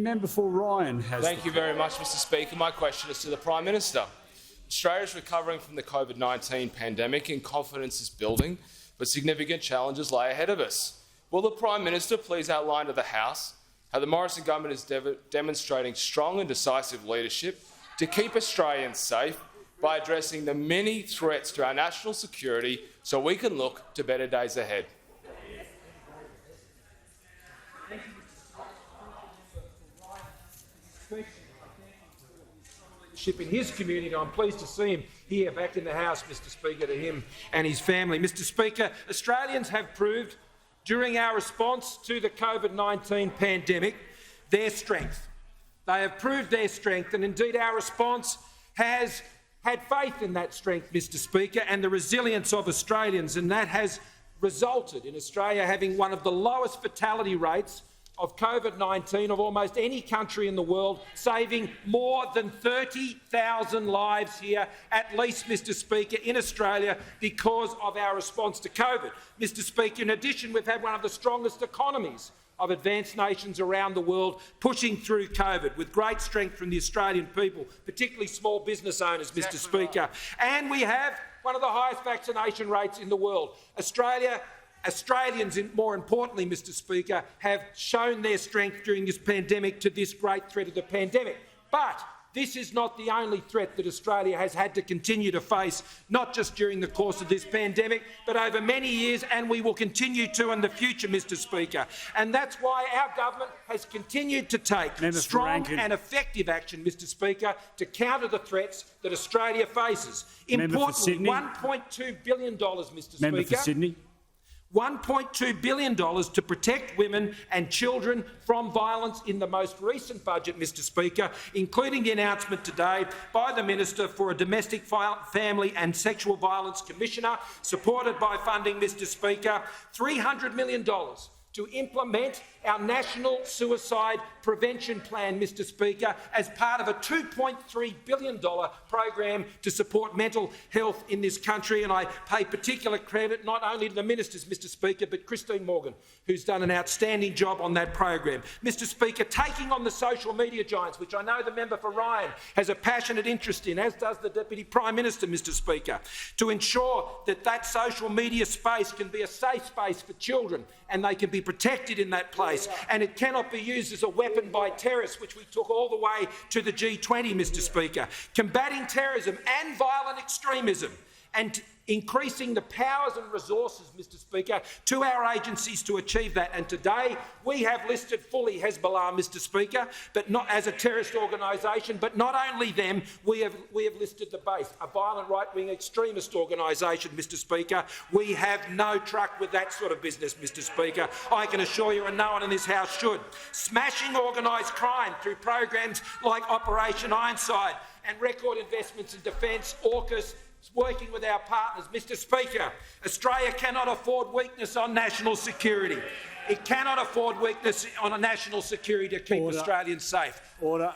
member for Ryan has. Thank you very much, Mr Speaker. My question is to the Prime Minister. Australia is recovering from the COVID-19 pandemic and confidence is building, but significant challenges lie ahead of us. Will the Prime Minister please outline to the House how the Morrison government is demonstrating strong and decisive leadership to keep Australians safe by addressing the many threats to our national security so we can look to better days ahead? In his community. I'm pleased to see him here back in the House, Mr Speaker, to him and his family. Mr Speaker, Australians have proved during our response to the COVID-19 pandemic their strength. They have proved their strength, and indeed our response has had faith in that strength, Mr Speaker, and the resilience of Australians, and that has resulted in Australia having one of the lowest fatality rates of COVID-19 of almost any country in the world, saving more than 30,000 lives here, at least, Mr Speaker, in Australia because of our response to COVID. Mr Speaker, in addition, we've had one of the strongest economies of advanced nations around the world pushing through COVID with great strength from the Australian people, particularly small business owners, Mr Speaker. And we have one of the highest vaccination rates in the world. Australians, more importantly, Mr Speaker, have shown their strength during this pandemic to this great threat of the pandemic. But this is not the only threat that Australia has had to continue to face, not just during the course of this pandemic, but over many years, and we will continue to in the future, Mr Speaker. And that's why our government has continued to take strong and effective action, Mr Speaker, to counter the threats that Australia faces. Importantly, $1.2 billion, Mr Speaker. $1.2 billion to protect women and children from violence in the most recent budget, Mr Speaker, including the announcement today by the Minister for a Domestic Family and Sexual Violence Commissioner, supported by funding, Mr Speaker, $300 million to implement our National Suicide Prevention Plan, Mr Speaker, as part of a $2.3 billion program to support mental health in this country. And I pay particular credit not only to the ministers, Mr Speaker, but Christine Morgan, who's done an outstanding job on that program. Mr Speaker, taking on the social media giants, which I know the member for Ryan has a passionate interest in, as does the Deputy Prime Minister, Mr Speaker, to ensure that that social media space can be a safe space for children and they can be protected in that place, and it cannot be used as a weapon by terrorists, which we took all the way to the G20, Mr Speaker. Combating terrorism and violent extremism and increasing the powers and resources, Mr Speaker, to our agencies to achieve that. And today we have listed fully Hezbollah, Mr Speaker, but not as a terrorist organisation, but not only them, we have listed the base, a violent right-wing extremist organisation, Mr Speaker. We have no truck with that sort of business, Mr Speaker. I can assure you, and no one in this House should. Smashing organised crime through programs like Operation Ironside and record investments in defence, AUKUS, working with our partners. Mr Speaker, Australia cannot afford weakness on national security. It cannot afford weakness on a national security to keep Australians safe. Order.